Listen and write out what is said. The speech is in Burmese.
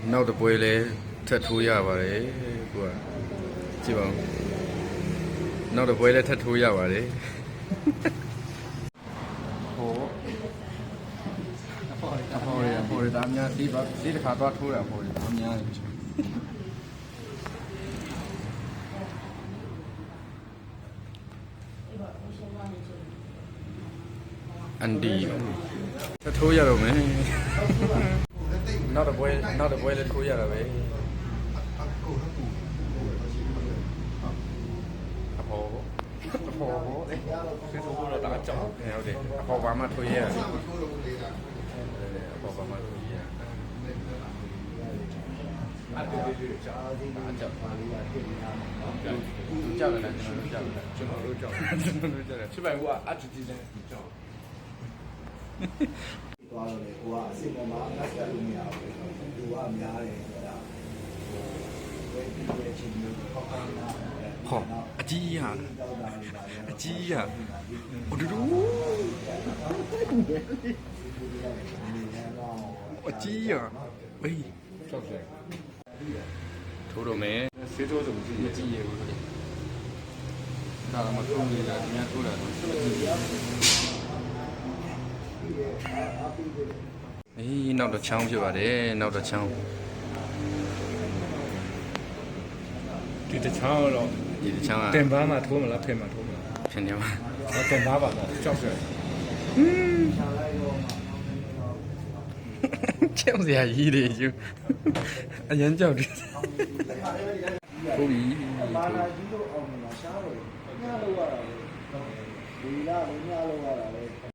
နောက်တစ်ပွဲလဲထပ်ထိုးရပါတယ်ကိုကကြည့်ပါဦးနောက်တစ်ပွဲလဲထပ်ထိုးရပါတယ်ဟိုအဖော်ရဒါများဒီတစ်ခါတော့ထိုးရအဖော်ရဒါများအန်ဒီထပ်ထိုးရတော့မယ်နောက်တစ်ပွဲလဲထိုးရတာပဲအဖော်လေဆွေးထိုးဖို့တော့ဒါကြောက်ဟုတ်တယ်အဖော်ဘာမှထိုးရရတယ်အဖော်ဘာမှထိုးရရအဲ့ဒီကြောက်ပါလိမ့်ရတယ်ကြောက်တယ်ကျွန်တော်တို့ကြောက်ချစ်ပိုင်ကအဲ့ဒီဒီနဲ့ကြောက်သွားတော့လေကိုကအစစ်ပေါ်မှာအဆက်လို့မရဘူး။သူကများတယ်ဆိုတာဟိုဒီရဲ့ချင်းမျိုးပေါက်ပေါက်လာတယ်။ဟောအကြီးရအကြီးရအိုဒူအကြီးရဘေးကြောက်တယ်ထိုးတော့မယ်ဆေးထိုးဆိုမကြည့်ရဘူးဒါကမှထိုးနေတာဒီများထိုးတာတော့အေးနောက်တော့ချောင်းဖြစ်ပါတယ်နောက်တော့ချောင်းဒီတချောင်းတော့ဒီချောင်းကတင်ပါမှာထိုးမလားဖင်မှာထိုးမလားဖြစ်နေမှာတင်ပါပါတော့ကြောက်စရာကြောက်စရာကြီးတွေယူအရင်ကြောက်တယ်ထိုးပြီဘာလာကြီးတို့အောင်မှာရှားတယ်။ညလောက်ရတာလေ။ဒီလာညလောက်ရတာလေ